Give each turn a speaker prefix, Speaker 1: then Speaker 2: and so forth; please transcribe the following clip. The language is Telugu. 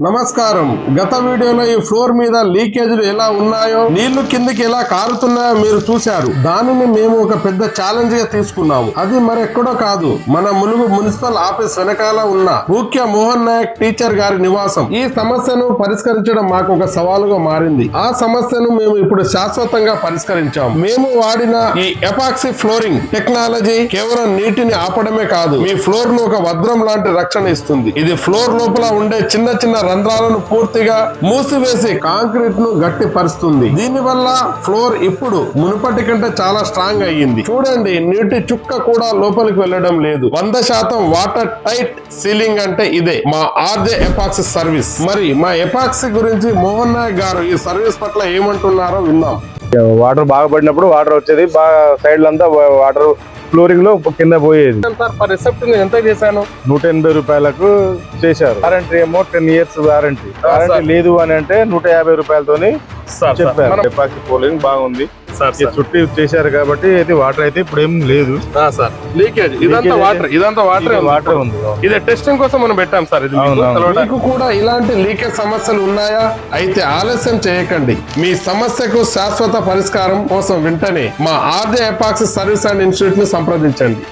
Speaker 1: నమస్కారం. గత వీడియోలో ఈ ఫ్లోర్ మీద లీకేజీలు ఎలా ఉన్నాయో, నీళ్లు కిందికి ఎలా కారుతున్నాయో మీరు చూశారు. దానిని మేము ఒక పెద్ద ఛాలెంజ్ గా తీసుకున్నాము. అది మరెక్కడో కాదు, మన ములుగు మున్సిపల్ ఆఫీస్ వెనకాల ఉన్న ముఖ్య మోహన్ నాయక్ టీచర్ గారి నివాసం. ఈ సమస్యను పరిష్కరించడం మాకు ఒక సవాలుగా మారింది. ఆ సమస్యను మేము ఇప్పుడు శాశ్వతంగా పరిష్కరించాము. మేము వాడిన ఈ ఎపాక్సీ ఫ్లోరింగ్ టెక్నాలజీ కేవలం నీటిని ఆపడమే కాదు, మీ ఫ్లోర్ ను ఒక వజ్రం లాంటి రక్షణ ఇస్తుంది. ఇది ఫ్లోర్ లోపల ఉండే చిన్న చిన్న రంధ్రాలను పూర్తిగా మూసివేసి కాంక్రీట్ ను గట్టిపరుస్తుంది. దీనివల్ల ఫ్లోర్ ఇప్పుడు మునుపటి కంటే చాలా స్ట్రాంగ్ అయ్యింది. చూడండి, నీటి చుక్క కూడా లోపలికి వెళ్ళడం లేదు. 100% వాటర్ టైట్ సీలింగ్ అంటే ఇదే మా ఆర్జే ఎపాక్సీ సర్వీస్. మరి మా ఎపాక్సీ గురించి మోహన్ నాయక్ గారు ఈ సర్వీస్ పట్ల ఏమంటున్నారో విన్నాం.
Speaker 2: వాటర్ బాగా పడినప్పుడు వాటర్ వచ్చేది, బాగా సైడ్ అంతా వాటర్ ఫ్లోరింగ్ లో కింద పోయేది.
Speaker 1: ఎంత చేశాను?
Speaker 2: 180 రూపాయలకు చేశారు. వారంటీ ఏమో 10 years వారంటీ. వారంటీ లేదు అని అంటే 150 రూపాయలతోని చెప్పారు. ఎపాక్సీ ఫ్లోరింగ్ బాగుంది, చుట్టూ చేశారు కాబట్టి అయితే వాటర్ అయితే ఇప్పుడు ఏం లేదు.
Speaker 1: లీకేజ్ ఇదంతా వాటర్
Speaker 2: ఉంది.
Speaker 1: ఇది టెస్టింగ్ కోసం మనం పెట్టాం సార్. మీకు కూడా ఇలాంటి లీకేజ్ సమస్యలు ఉన్నాయా? అయితే ఆలస్యం చేయకండి. మీ సమస్యకు శాశ్వత పరిష్కారం కోసం వెంటనే మా RJ epoxy service and institute ని సంప్రదించండి.